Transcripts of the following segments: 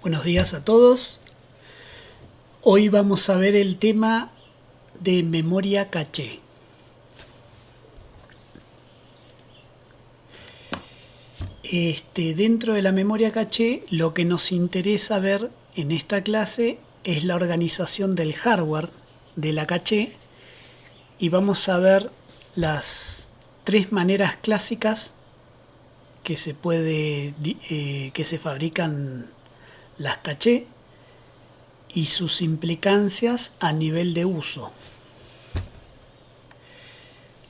Buenos días a todos. Hoy vamos a ver el tema de memoria caché. Dentro de la memoria caché, lo que nos interesa ver en esta clase es la organización del hardware de la caché y vamos a ver las tres maneras clásicas que se fabrican las caché y sus implicancias a nivel de uso.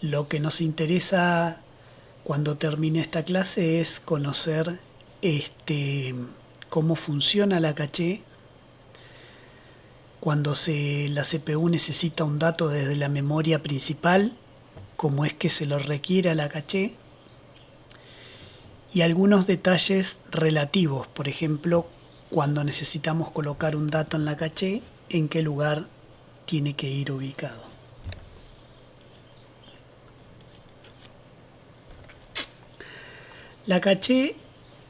Lo que nos interesa cuando termine esta clase es conocer cómo funciona la caché, cuando la CPU necesita un dato desde la memoria principal, cómo es que se lo requiere a la caché, y algunos detalles relativos, por ejemplo, cuando necesitamos colocar un dato en la caché, en qué lugar tiene que ir ubicado. La caché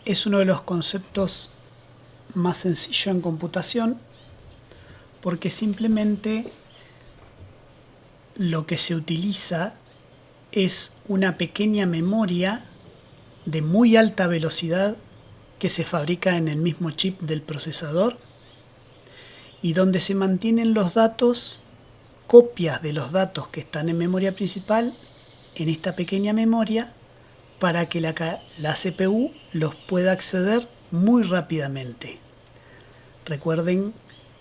es uno de los conceptos más sencillos en computación porque simplemente lo que se utiliza es una pequeña memoria de muy alta velocidad que se fabrica en el mismo chip del procesador y donde se mantienen los datos, copias de los datos que están en memoria principal en esta pequeña memoria para que la CPU los pueda acceder muy rápidamente. Recuerden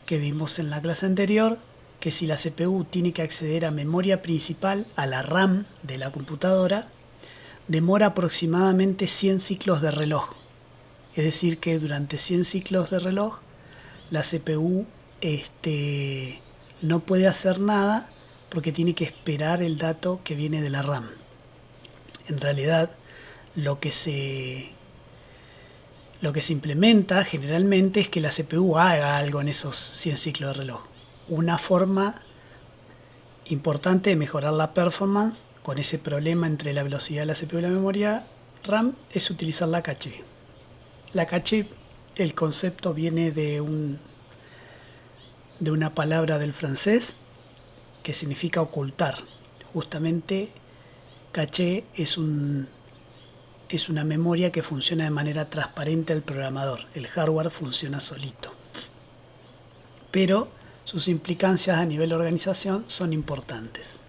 que vimos en la clase anterior que si la CPU tiene que acceder a memoria principal, a la RAM de la computadora, demora aproximadamente 100 ciclos de reloj. Es decir, que durante 100 ciclos de reloj la CPU no puede hacer nada porque tiene que esperar el dato que viene de la RAM. En realidad, lo que se implementa generalmente es que la CPU haga algo en esos 100 ciclos de reloj. Una forma importante de mejorar la performance con ese problema entre la velocidad de la CPU y la memoria RAM es utilizar la caché. La caché, el concepto viene de una palabra del francés que significa ocultar. Justamente caché es una memoria que funciona de manera transparente al programador. El hardware funciona solito. Pero sus implicancias a nivel de organización son importantes.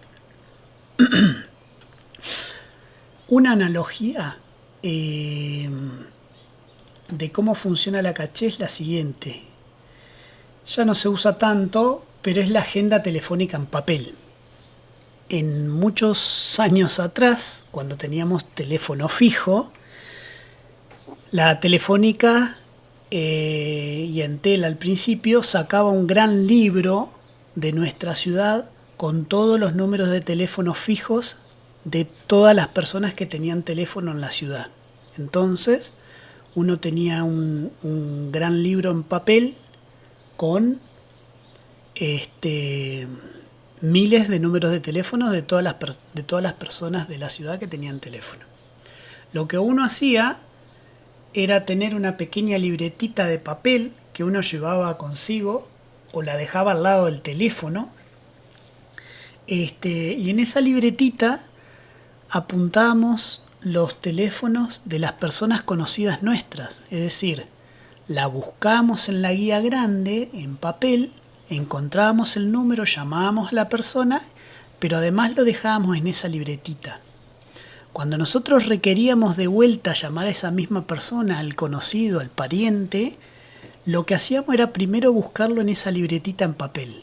Una analogía de cómo funciona la caché es la siguiente. Ya no se usa tanto, pero es la agenda telefónica en papel. En muchos años atrás, cuando teníamos teléfono fijo, la Telefónica y Entel al principio sacaba un gran libro de nuestra ciudad con todos los números de teléfonos fijos de todas las personas que tenían teléfono en la ciudad. Entonces, uno tenía un gran libro en papel con miles de números de teléfono de todas las personas de la ciudad que tenían teléfono. Lo que uno hacía era tener una pequeña libretita de papel que uno llevaba consigo o la dejaba al lado del teléfono, y en esa libretita apuntábamos los teléfonos de las personas conocidas nuestras, es decir, la buscábamos en la guía grande en papel, encontrábamos el número, llamábamos a la persona, pero además lo dejábamos en esa libretita. Cuando nosotros requeríamos de vuelta llamar a esa misma persona, al conocido, al pariente, lo que hacíamos era primero buscarlo en esa libretita en papel.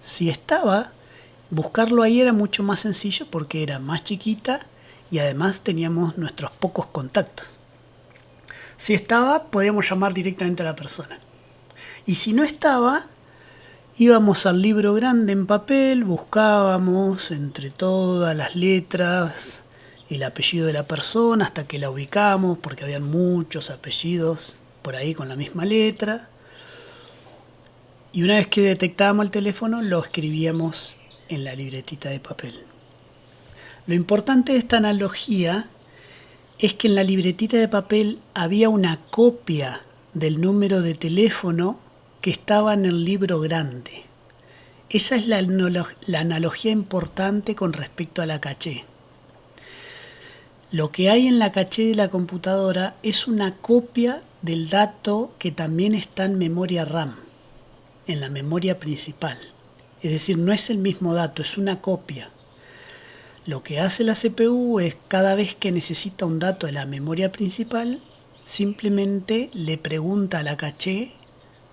Si estaba, buscarlo ahí era mucho más sencillo porque era más chiquita y además teníamos nuestros pocos contactos. Si estaba, podíamos llamar directamente a la persona. Y si no estaba, íbamos al libro grande en papel, buscábamos entre todas las letras el apellido de la persona hasta que la ubicamos, porque habían muchos apellidos por ahí con la misma letra. Y una vez que detectábamos el teléfono, lo escribíamos en la libretita de papel. Lo importante de esta analogía es que en la libretita de papel había una copia del número de teléfono que estaba en el libro grande. Esa es la analogía importante con respecto a la caché. Lo que hay en la caché de la computadora es una copia del dato que también está en memoria RAM, en la memoria principal. Es decir, no es el mismo dato, es una copia. Lo que hace la CPU es, cada vez que necesita un dato de la memoria principal, simplemente le pregunta a la caché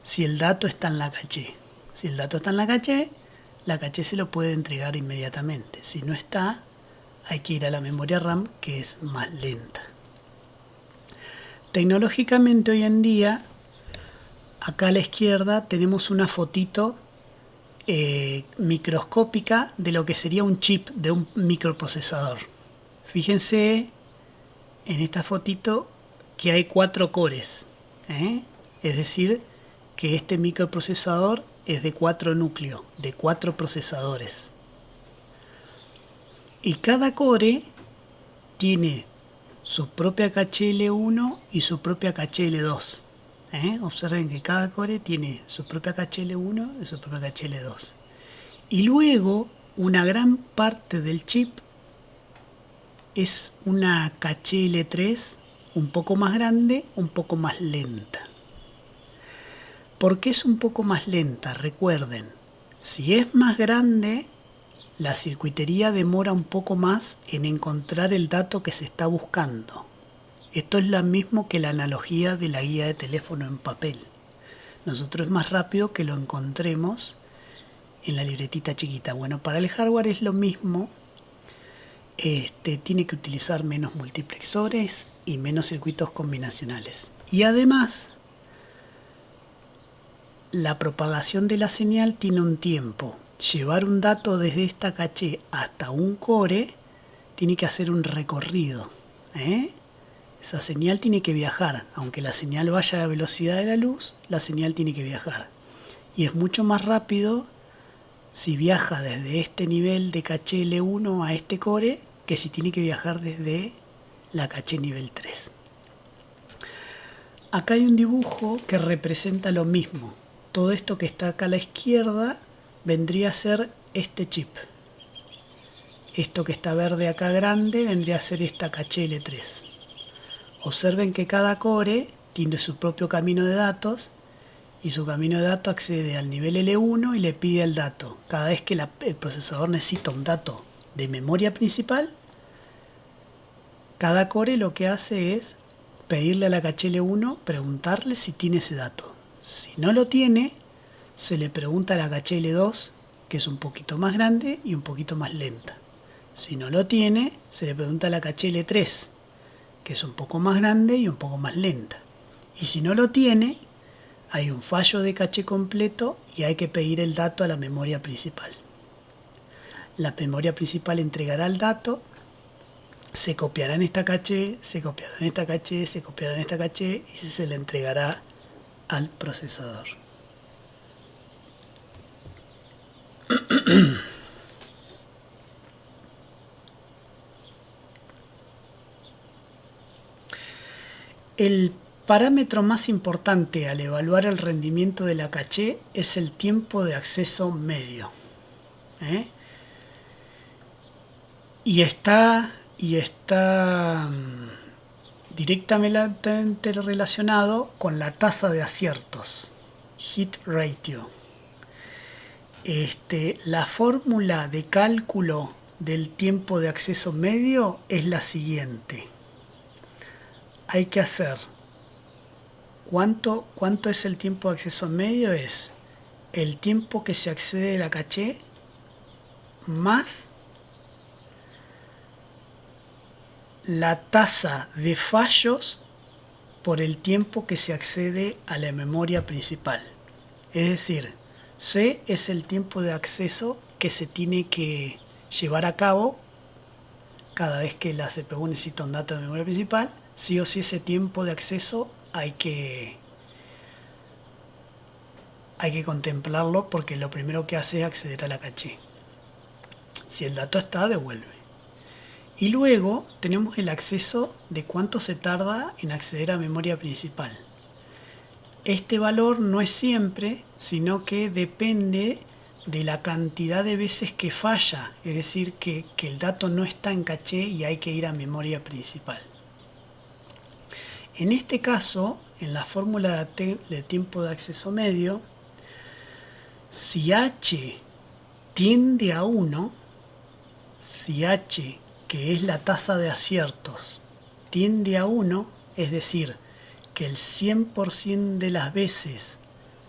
si el dato está en la caché. Si el dato está en la caché se lo puede entregar inmediatamente. Si no está, hay que ir a la memoria RAM, que es más lenta. Tecnológicamente hoy en día, acá a la izquierda tenemos una fotito microscópica de lo que sería un chip de un microprocesador. Fíjense en esta fotito que hay 4 cores, es decir, que este microprocesador es de 4 núcleos, de 4 procesadores. Y cada core tiene su propia caché L1 y su propia caché L2. Observen que cada core tiene su propia caché L1 y su propia caché L2. Y luego una gran parte del chip es una caché L3 un poco más grande, un poco más lenta. ¿Por qué es un poco más lenta? Recuerden, si es más grande, la circuitería demora un poco más en encontrar el dato que se está buscando. Esto es lo mismo que la analogía de la guía de teléfono en papel. Nosotros es más rápido que lo encontremos en la libretita chiquita. Bueno, para el hardware es lo mismo. Tiene que utilizar menos multiplexores y menos circuitos combinacionales. Y además, la propagación de la señal tiene un tiempo. Llevar un dato desde esta caché hasta un core tiene que hacer un recorrido. Esa señal tiene que viajar. Aunque la señal vaya a la velocidad de la luz, la señal tiene que viajar. Y es mucho más rápido si viaja desde este nivel de caché L1 a este core que si tiene que viajar desde la caché nivel 3. Acá hay un dibujo que representa lo mismo. Todo esto que está acá a la izquierda vendría a ser este chip. Esto que está verde acá grande vendría a ser esta caché L3. Observen que cada core tiene su propio camino de datos y su camino de datos accede al nivel L1 y le pide el dato. Cada vez que el procesador necesita un dato de memoria principal, cada core lo que hace es pedirle a la caché L1, preguntarle si tiene ese dato. Si no lo tiene, se le pregunta a la caché L2, que es un poquito más grande y un poquito más lenta. Si no lo tiene, se le pregunta a la caché L3, que es un poco más grande y un poco más lenta. Y si no lo tiene, hay un fallo de caché completo y hay que pedir el dato a la memoria principal. La memoria principal entregará el dato, se copiará en esta caché, se copiará en esta caché, se copiará en esta caché y se le entregará al procesador. El parámetro más importante al evaluar el rendimiento de la caché es el tiempo de acceso medio. Y está directamente relacionado con la tasa de aciertos, hit ratio. La fórmula de cálculo del tiempo de acceso medio es la siguiente. Hay que hacer ¿cuánto es el tiempo de acceso medio? Es el tiempo que se accede a la caché más la tasa de fallos por el tiempo que se accede a la memoria principal. Es decir, C es el tiempo de acceso que se tiene que llevar a cabo cada vez que la CPU necesita un dato de memoria principal. Sí o sí ese tiempo de acceso hay que contemplarlo porque lo primero que hace es acceder a la caché. Si el dato está, devuelve. Y luego tenemos el acceso de cuánto se tarda en acceder a memoria principal. Este valor no es siempre, sino que depende de la cantidad de veces que falla, es decir, que el dato no está en caché y hay que ir a memoria principal. En este caso, en la fórmula de tiempo de acceso medio, si h tiende a 1, si h, que es la tasa de aciertos, tiende a 1, es decir, que el 100% de las veces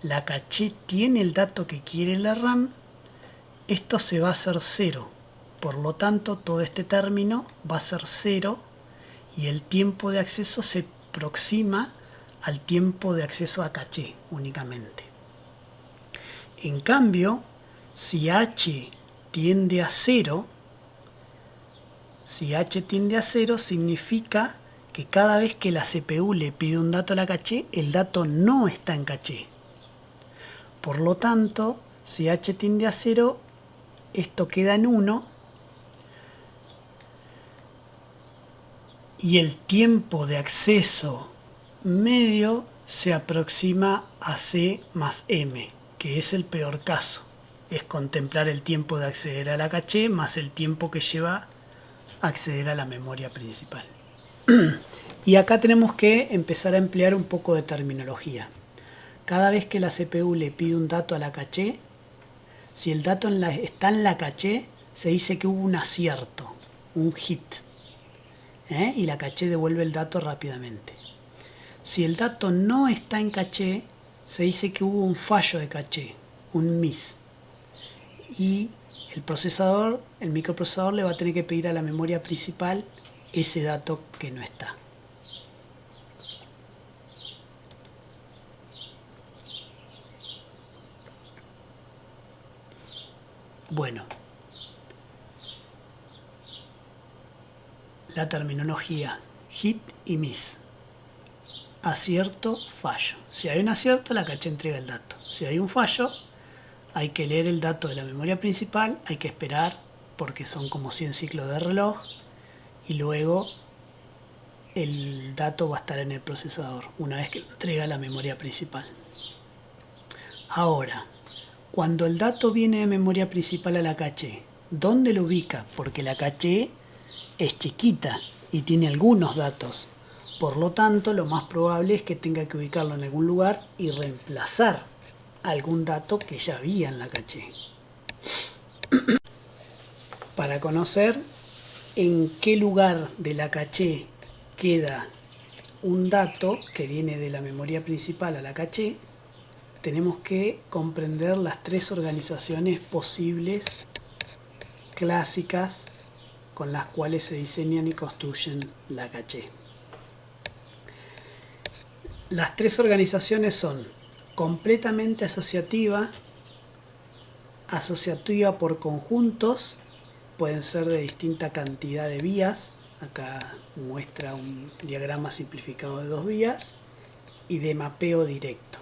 la caché tiene el dato que quiere la RAM, esto se va a hacer 0. Por lo tanto, todo este término va a ser 0 y el tiempo de acceso se aproxima al tiempo de acceso a caché únicamente. En cambio, si h tiende a 0, significa que cada vez que la CPU le pide un dato a la caché, el dato no está en caché. Por lo tanto, si h tiende a 0, esto queda en 1 y el tiempo de acceso medio se aproxima a C más M, que es el peor caso. Es contemplar el tiempo de acceder a la caché más el tiempo que lleva a acceder a la memoria principal. Y acá tenemos que empezar a emplear un poco de terminología. Cada vez que la CPU le pide un dato a la caché, si el dato está en la caché, se dice que hubo un acierto, un hit, y la caché devuelve el dato rápidamente. Si el dato no está en caché, se dice que hubo un fallo de caché, un miss. Y el microprocesador le va a tener que pedir a la memoria principal ese dato que no está. Bueno, la terminología hit y miss. Acierto, fallo. Si hay un acierto, la caché entrega el dato. Si hay un fallo, hay que leer el dato de la memoria principal, hay que esperar porque son como 100 ciclos de reloj y luego el dato va a estar en el procesador una vez que lo entrega la memoria principal. Ahora, cuando el dato viene de memoria principal a la caché, ¿dónde lo ubica? Porque la caché es chiquita y tiene algunos datos. Por lo tanto, lo más probable es que tenga que ubicarlo en algún lugar y reemplazar algún dato que ya había en la caché. Para conocer en qué lugar de la caché queda un dato que viene de la memoria principal a la caché, tenemos que comprender las tres organizaciones posibles clásicas con las cuales se diseñan y construyen la caché. Las tres organizaciones son completamente asociativa, asociativa por conjuntos, pueden ser de distinta cantidad de vías, acá muestra un diagrama simplificado de 2 vías, y de mapeo directo.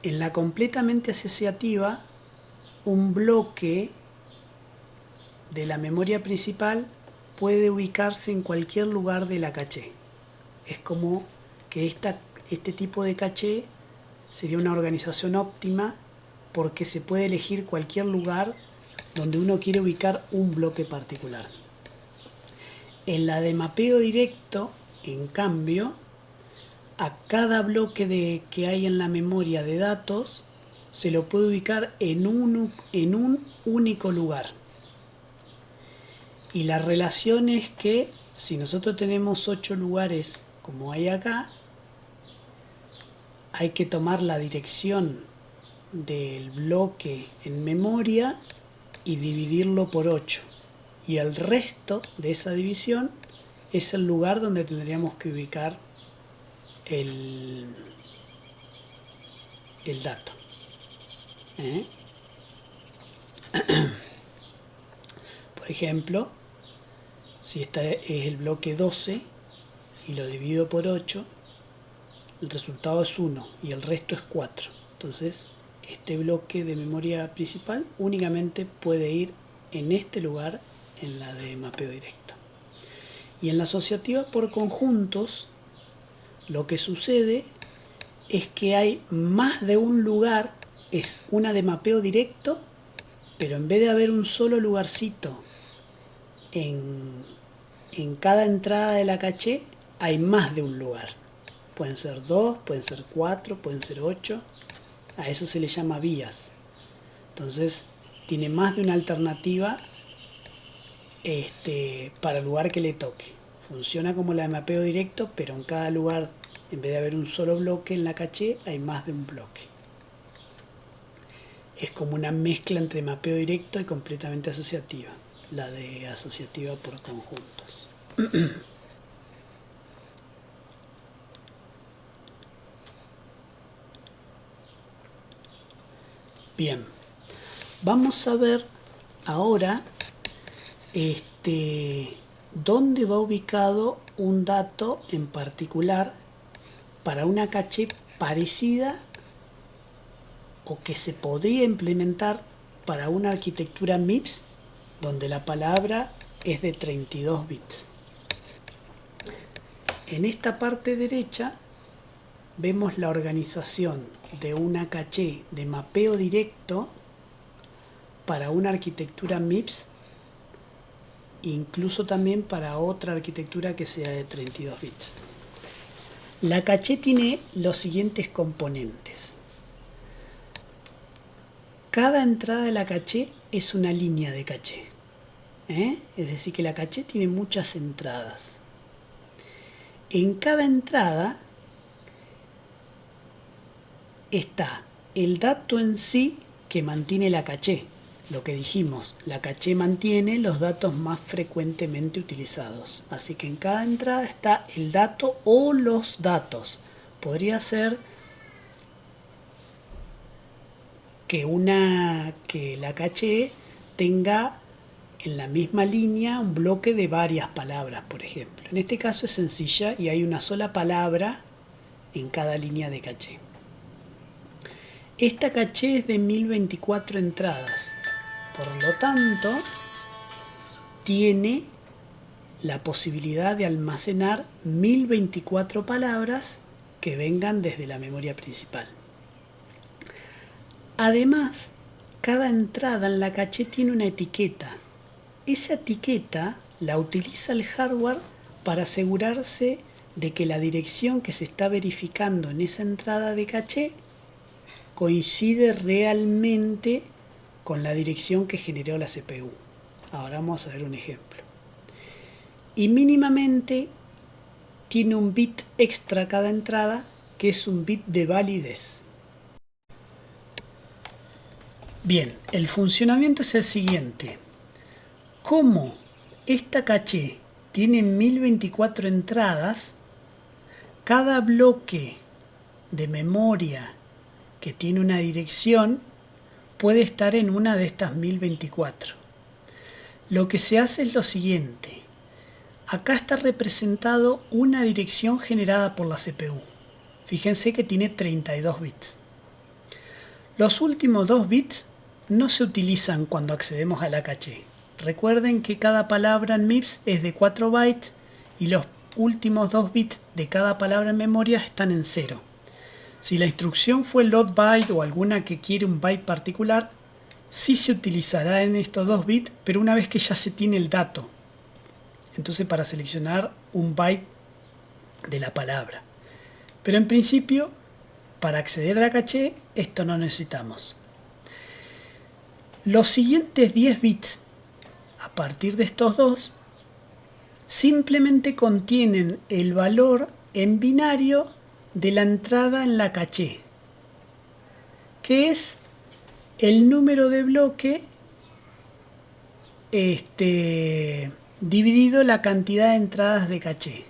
En la completamente asociativa, un bloque de la memoria principal puede ubicarse en cualquier lugar de la caché. Es como que este tipo de caché sería una organización óptima porque se puede elegir cualquier lugar donde uno quiere ubicar un bloque particular. En la de mapeo directo, en cambio, a cada bloque que hay en la memoria de datos se lo puede ubicar en un único lugar. Y la relación es que si nosotros tenemos 8 lugares como hay acá, hay que tomar la dirección del bloque en memoria y dividirlo por 8. Y el resto de esa división es el lugar donde tendríamos que ubicar el dato. Por ejemplo, si este es el bloque 12 y lo divido por 8, el resultado es 1 y el resto es 4. Entonces, este bloque de memoria principal únicamente puede ir en este lugar, en la de mapeo directo. Y en la asociativa por conjuntos, lo que sucede es que hay más de un lugar, es una de mapeo directo, pero en vez de haber un solo lugarcito en cada entrada de la caché, hay más de un lugar. Pueden ser 2, pueden ser 4, pueden ser 8. A eso se le llama vías. Entonces tiene más de una alternativa para el lugar que le toque. Funciona como la de mapeo directo, pero en cada lugar, en vez de haber un solo bloque en la caché, hay más de un bloque. Es como una mezcla entre mapeo directo y completamente asociativa, la de asociativa por conjuntos. Bien, vamos a ver ahora dónde va ubicado un dato en particular para una caché parecida o que se podría implementar para una arquitectura MIPS donde la palabra es de 32 bits. En esta parte derecha vemos la organización de una caché de mapeo directo para una arquitectura MIPS, incluso también para otra arquitectura que sea de 32 bits. La caché tiene los siguientes componentes. Cada entrada de la caché es una línea de caché. Es decir, que la caché tiene muchas entradas. En cada entrada está el dato en sí que mantiene la caché. Lo que dijimos, la caché mantiene los datos más frecuentemente utilizados. Así que en cada entrada está el dato o los datos. Podría ser que la caché tenga en la misma línea un bloque de varias palabras, por ejemplo. En este caso es sencilla y hay una sola palabra en cada línea de caché. Esta caché es de 1024 entradas. Por lo tanto, tiene la posibilidad de almacenar 1024 palabras que vengan desde la memoria principal. Además, cada entrada en la caché tiene una etiqueta. Esa etiqueta la utiliza el hardware para asegurarse de que la dirección que se está verificando en esa entrada de caché coincide realmente con la dirección que generó la CPU. Ahora vamos a ver un ejemplo. Y mínimamente tiene un bit extra cada entrada, que es un bit de validez. Bien, el funcionamiento es el siguiente. Como esta caché tiene 1024 entradas, cada bloque de memoria que tiene una dirección puede estar en una de estas 1024. Lo que se hace es lo siguiente. Acá está representado una dirección generada por la CPU. Fíjense que tiene 32 bits. Los últimos 2 bits no se utilizan cuando accedemos a la caché. Recuerden que cada palabra en MIPS es de 4 bytes y los últimos 2 bits de cada palabra en memoria están en 0. Si la instrucción fue load byte o alguna que quiere un byte particular, sí se utilizará en estos 2 bits, pero una vez que ya se tiene el dato. Entonces para seleccionar un byte de la palabra. Pero en principio, para acceder a la caché, esto no necesitamos. Los siguientes 10 bits, a partir de estos dos, simplemente contienen el valor en binario de la entrada en la caché, que es el número de bloque dividido la cantidad de entradas de caché.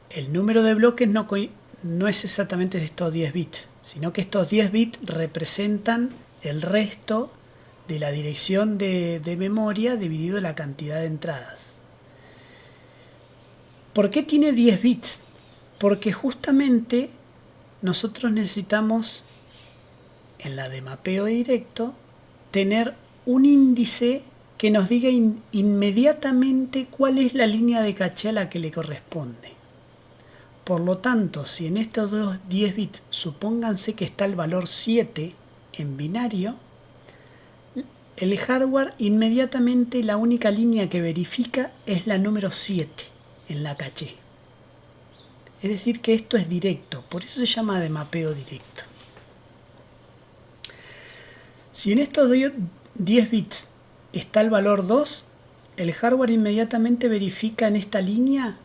El número de bloques no es exactamente de estos 10 bits, sino que estos 10 bits representan el resto de la dirección de memoria dividido la cantidad de entradas. ¿Por qué tiene 10 bits? Porque justamente nosotros necesitamos, en la de mapeo directo, tener un índice que nos diga inmediatamente cuál es la línea de caché a la que le corresponde. Por lo tanto, si en estos 10 bits supónganse que está el valor 7 en binario, el hardware inmediatamente la única línea que verifica es la número 7 en la caché. Es decir que esto es directo, por eso se llama de mapeo directo. Si en estos 10 bits está el valor 2, el hardware inmediatamente verifica en esta línea,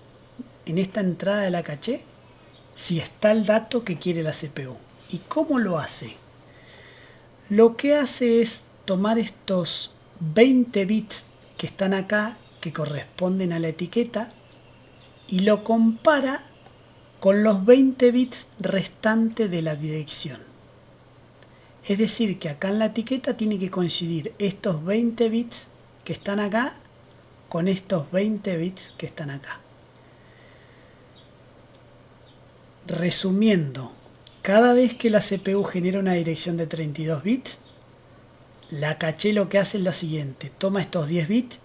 en esta entrada de la caché, si está el dato que quiere la CPU. ¿Y cómo lo hace? Lo que hace es tomar estos 20 bits que están acá, que corresponden a la etiqueta, y lo compara con los 20 bits restantes de la dirección. Es decir, que acá en la etiqueta tiene que coincidir estos 20 bits que están acá con estos 20 bits que están acá. Resumiendo, cada vez que la CPU genera una dirección de 32 bits, la caché lo que hace es lo siguiente: toma estos 10 bits,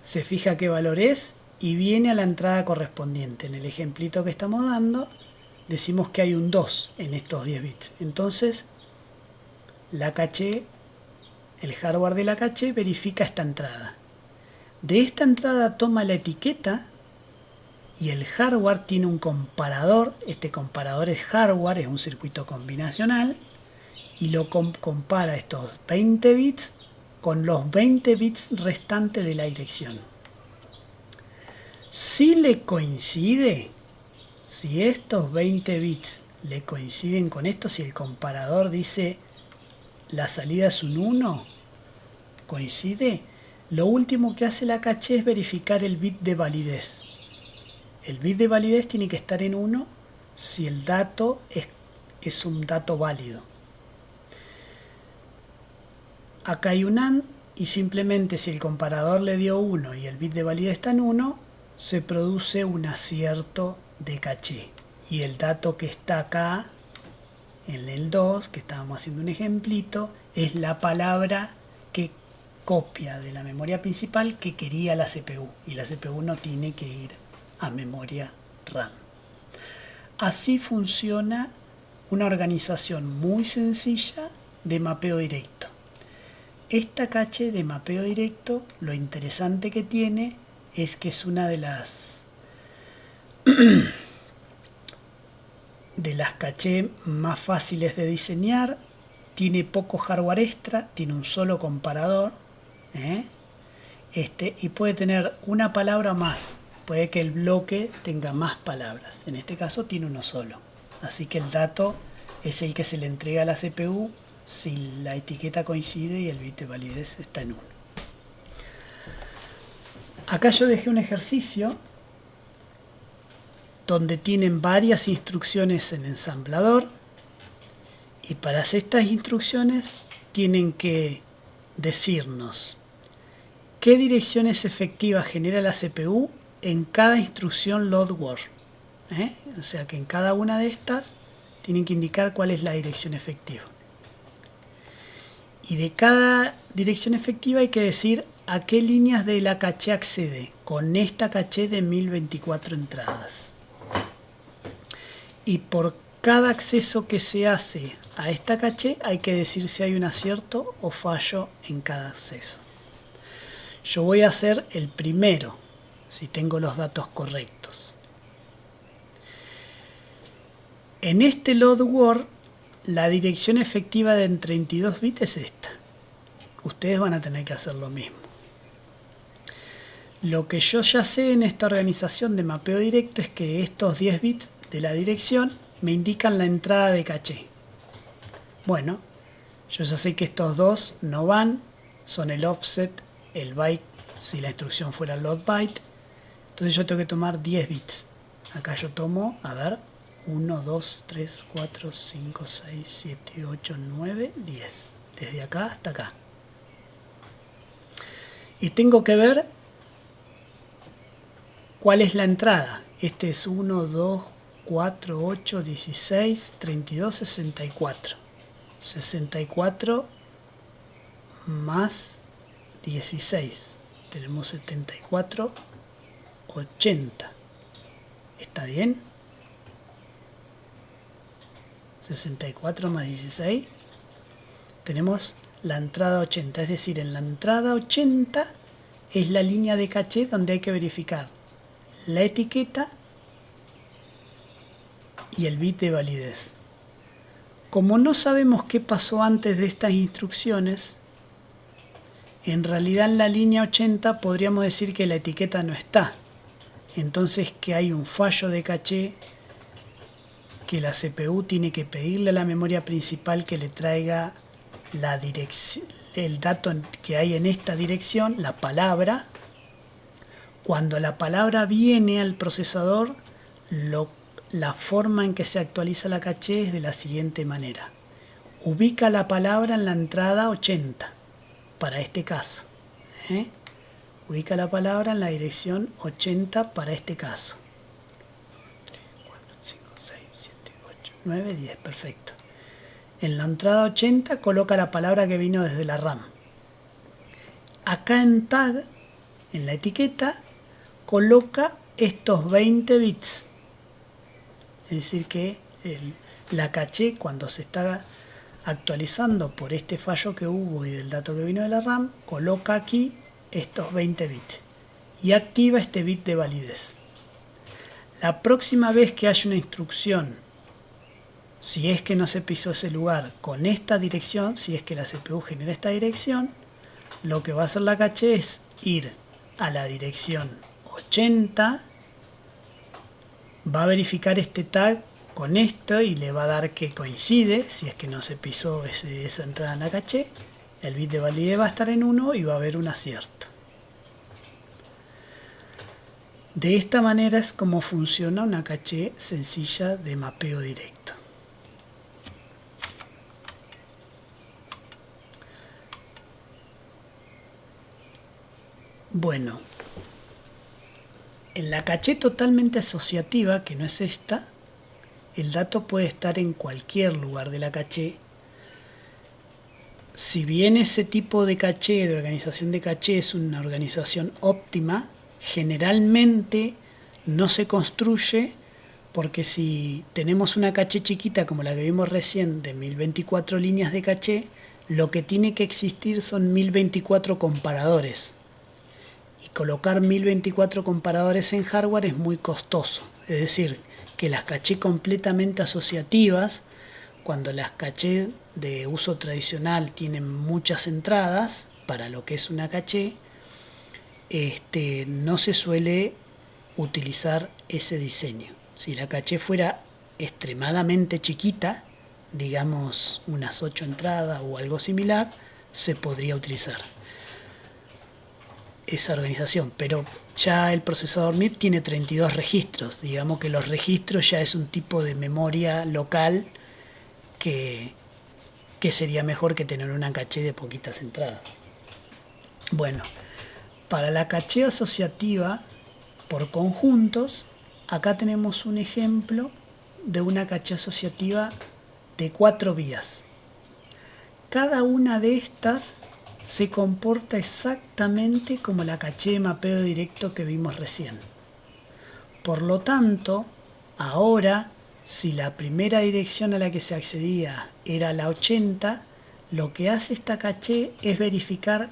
se fija qué valor es y viene a la entrada correspondiente. En el ejemplito que estamos dando, decimos que hay un 2 en estos 10 bits. Entonces, la caché, el hardware de la caché verifica esta entrada. De esta entrada toma la etiqueta y el hardware tiene un comparador. Este comparador es hardware, es un circuito combinacional, y lo compara estos 20 bits con los 20 bits restantes de la dirección. Si le coincide, si estos 20 bits le coinciden con esto, si el comparador dice la salida es un 1, coincide, lo último que hace la caché es verificar el bit de validez. El bit de validez tiene que estar en 1 si el dato es un dato válido. Acá hay un AND y simplemente si el comparador le dio 1 y el bit de validez está en 1, se produce un acierto de caché. Y el dato que está acá, en el 2, que estábamos haciendo un ejemplito, es la palabra que copia de la memoria principal que quería la CPU. Y la CPU no tiene que ir a memoria RAM. Así funciona una organización muy sencilla de mapeo directo. Esta caché de mapeo directo, lo interesante que tiene es que es una de las caché más fáciles de diseñar. Tiene poco hardware extra, tiene un solo comparador, y puede tener una palabra más. Puede que el bloque tenga más palabras. En este caso tiene uno solo. Así que el dato es el que se le entrega a la CPU si la etiqueta coincide y el bit de validez está en 1. Acá yo dejé un ejercicio donde tienen varias instrucciones en ensamblador, y para hacer estas instrucciones tienen que decirnos qué direcciones efectivas genera la CPU en cada instrucción load word. O sea que en cada una de estas tienen que indicar cuál es la dirección efectiva. Y de cada dirección efectiva hay que decir a qué líneas de la caché accede con esta caché de 1024 entradas. Y por cada acceso que se hace a esta caché hay que decir si hay un acierto o fallo en cada acceso. Yo voy a hacer el primero, si tengo los datos correctos. En este load word, la dirección efectiva de 32 bits es esta. Ustedes van a tener que hacer lo mismo. Lo que yo ya sé en esta organización de mapeo directo es que estos 10 bits de la dirección me indican la entrada de caché. Bueno, yo ya sé que estos dos no van, son el offset, el byte, si la instrucción fuera load byte. Entonces yo tengo que tomar 10 bits. Acá yo tomo, a ver, 1, 2, 3, 4, 5, 6, 7, 8, 9, 10. Desde acá hasta acá. Y tengo que ver cuál es la entrada. Este es 1, 2, 4, 8, 16, 32, 64. 64 más 16. Tenemos 74, 80. ¿Está bien? 64 más 16, tenemos la entrada 80. Es decir, en la entrada 80 es la línea de caché donde hay que verificar la etiqueta y el bit de validez. Como no sabemos qué pasó antes de estas instrucciones, en realidad en la línea 80 podríamos decir que la etiqueta no está. Entonces que hay un fallo de caché que la CPU tiene que pedirle a la memoria principal que le traiga el dato que hay en esta dirección, la palabra. Cuando la palabra viene al procesador, la forma en que se actualiza la caché es de la siguiente manera. Ubica la palabra en la entrada 80, para este caso. Ubica la palabra en la dirección 80 para este caso. 9, 10, perfecto. En la entrada 80 coloca la palabra que vino desde la RAM. Acá en tag, en la etiqueta, coloca estos 20 bits. Es decir que la caché, cuando se está actualizando por este fallo que hubo y del dato que vino de la RAM, coloca aquí estos 20 bits y activa este bit de validez. La próxima vez que haya una instrucción, si es que no se pisó ese lugar con esta dirección, si es que la CPU genera esta dirección, lo que va a hacer la caché es ir a la dirección 80, va a verificar este tag con esto y le va a dar que coincide, si es que no se pisó esa entrada en la caché, el bit de validez va a estar en 1 y va a haber un acierto. De esta manera es como funciona una caché sencilla de mapeo directo. Bueno, en la caché totalmente asociativa, que no es esta, el dato puede estar en cualquier lugar de la caché. Si bien ese tipo de caché, de organización de caché, es una organización óptima, generalmente no se construye porque si tenemos una caché chiquita como la que vimos recién de 1024 líneas de caché, lo que tiene que existir son 1024 comparadores. Y colocar 1024 comparadores en hardware es muy costoso. Es decir, que las caché completamente asociativas, cuando las caché de uso tradicional tienen muchas entradas para lo que es una caché, no se suele utilizar ese diseño. Si la caché fuera extremadamente chiquita, digamos unas 8 entradas o algo similar, se podría utilizar esa organización, pero ya el procesador MIP tiene 32 registros, digamos que los registros ya es un tipo de memoria local que sería mejor que tener una caché de poquitas entradas. Bueno, para la caché asociativa por conjuntos, acá tenemos un ejemplo de una caché asociativa de 4 vías. Cada una de estas se comporta exactamente como la caché de mapeo directo que vimos recién. Por lo tanto, ahora, si la primera dirección a la que se accedía era la 80, lo que hace esta caché es verificar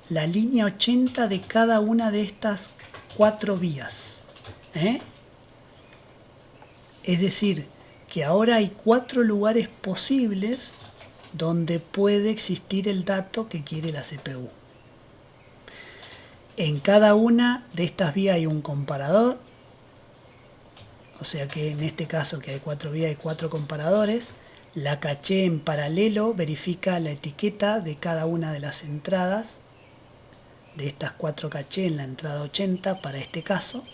la línea 80 de cada una de estas 4 vías. Es decir, que ahora hay 4 lugares posibles donde puede existir el dato que quiere la CPU. En cada una de estas vías hay un comparador, o sea que en este caso que hay 4 vías hay 4 comparadores. La caché en paralelo verifica la etiqueta de cada una de las entradas de estas 4 caché en la entrada 80 para este caso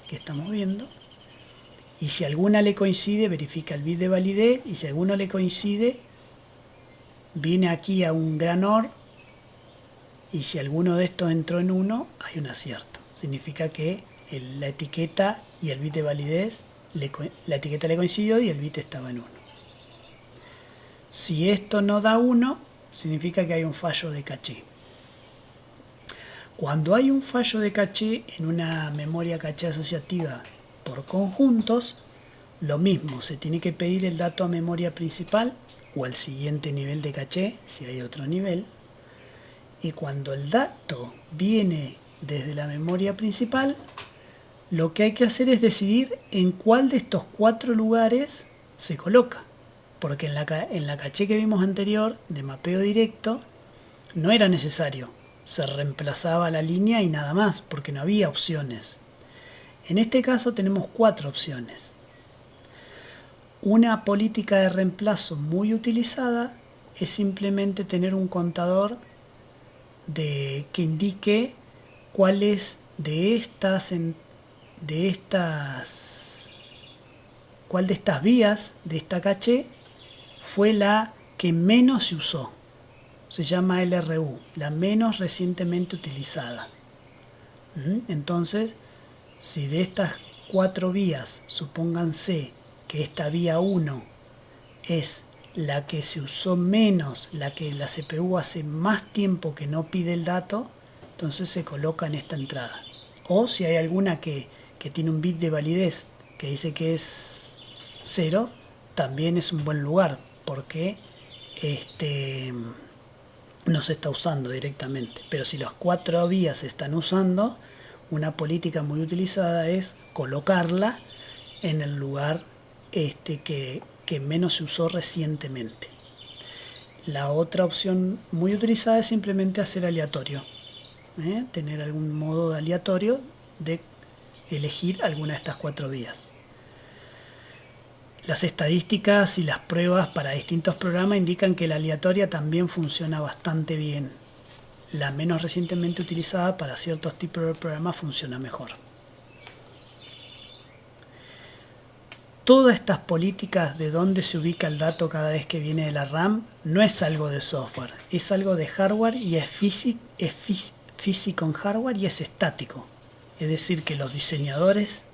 que estamos viendo. Y si alguna le coincide, verifica el bit de validez, y si alguno le coincide, viene aquí a un gran OR, y si alguno de estos entró en 1, hay un acierto. Significa que la etiqueta y el bit de validez, la etiqueta le coincidió y el bit estaba en 1. Si esto no da 1, significa que hay un fallo de caché. Cuando hay un fallo de caché en una memoria caché asociativa por conjuntos, Lo mismo, se tiene que pedir el dato a memoria principal o al siguiente nivel de caché, si hay otro nivel. Y cuando el dato viene desde la memoria principal, lo que hay que hacer es decidir en cuál de estos 4 lugares se coloca. Porque en la caché que vimos anterior, de mapeo directo, no era necesario. Se reemplazaba la línea y nada más, porque no había opciones. En este caso tenemos 4 opciones. Una política de reemplazo muy utilizada es simplemente tener un contador que indique cuáles cuál de estas vías de esta caché fue la que menos se usó. Se llama LRU, la menos recientemente utilizada. Entonces, si de estas 4 vías, supónganse que esta vía 1 es la que se usó menos, la que la CPU hace más tiempo que no pide el dato, entonces se coloca en esta entrada. O si hay alguna que tiene un bit de validez que dice que es 0, también es un buen lugar, porque no se está usando directamente. Pero si las 4 vías se están usando, una política muy utilizada es colocarla en el lugar que menos se usó recientemente. La otra opción muy utilizada es simplemente hacer aleatorio, tener algún modo de aleatorio de elegir alguna de estas 4 vías. Las estadísticas y las pruebas para distintos programas indican que la aleatoria también funciona bastante bien. La menos recientemente utilizada para ciertos tipos de programas funciona mejor. Todas estas políticas de dónde se ubica el dato cada vez que viene de la RAM no es algo de software, es algo de hardware y es físico en hardware y es estático. Es decir, que los diseñadores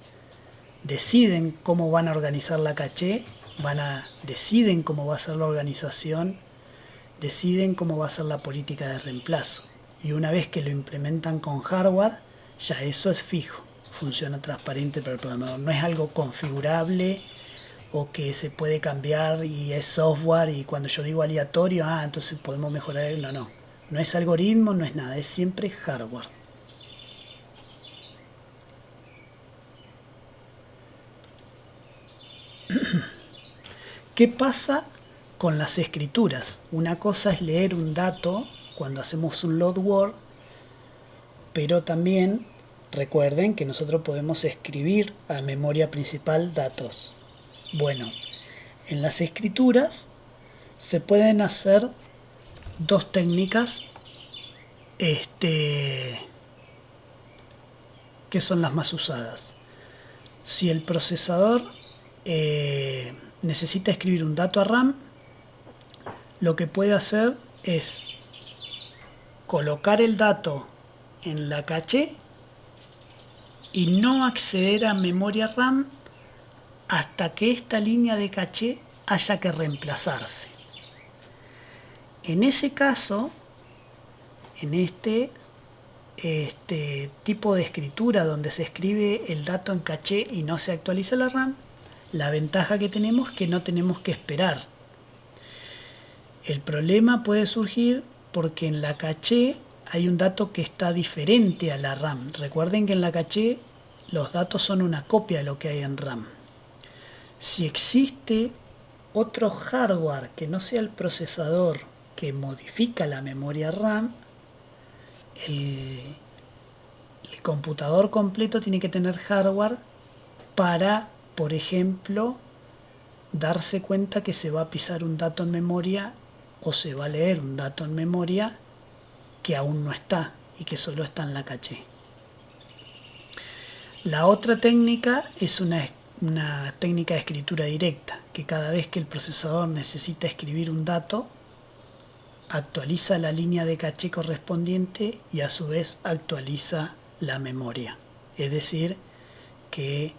deciden cómo van a organizar la caché, deciden cómo va a ser la organización, deciden cómo va a ser la política de reemplazo. Y una vez que lo implementan con hardware, ya eso es fijo, funciona transparente para el programador. No es algo configurable o que se puede cambiar y es software y cuando yo digo aleatorio, entonces podemos mejorar. No es algoritmo, no es nada, es siempre hardware. ¿Qué pasa con las escrituras? Una cosa es leer un dato cuando hacemos un load word, pero también recuerden que nosotros podemos escribir a memoria principal datos. Bueno, en las escrituras se pueden hacer 2 técnicas que son las más usadas. Si el procesador necesita escribir un dato a RAM, lo que puede hacer es colocar el dato en la caché y no acceder a memoria RAM hasta que esta línea de caché haya que reemplazarse. En ese caso, en este tipo de escritura donde se escribe el dato en caché y no se actualiza la RAM, la ventaja que tenemos es que no tenemos que esperar. El problema puede surgir porque en la caché hay un dato que está diferente a la RAM. Recuerden que en la caché los datos son una copia de lo que hay en RAM. Si existe otro hardware que no sea el procesador que modifica la memoria RAM, el computador completo tiene que tener hardware para, por ejemplo, darse cuenta que se va a pisar un dato en memoria o se va a leer un dato en memoria que aún no está y que solo está en la caché. La otra técnica es una técnica de escritura directa, que cada vez que el procesador necesita escribir un dato, actualiza la línea de caché correspondiente y a su vez actualiza la memoria. Es decir, que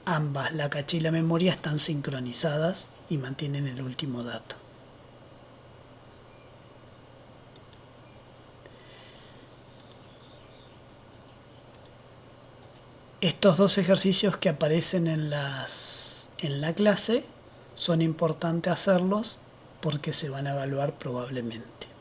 ambas, la caché y la memoria, están sincronizadas y mantienen el último dato. estos dos ejercicios que aparecen en la clase son importantes hacerlos porque se van a evaluar probablemente.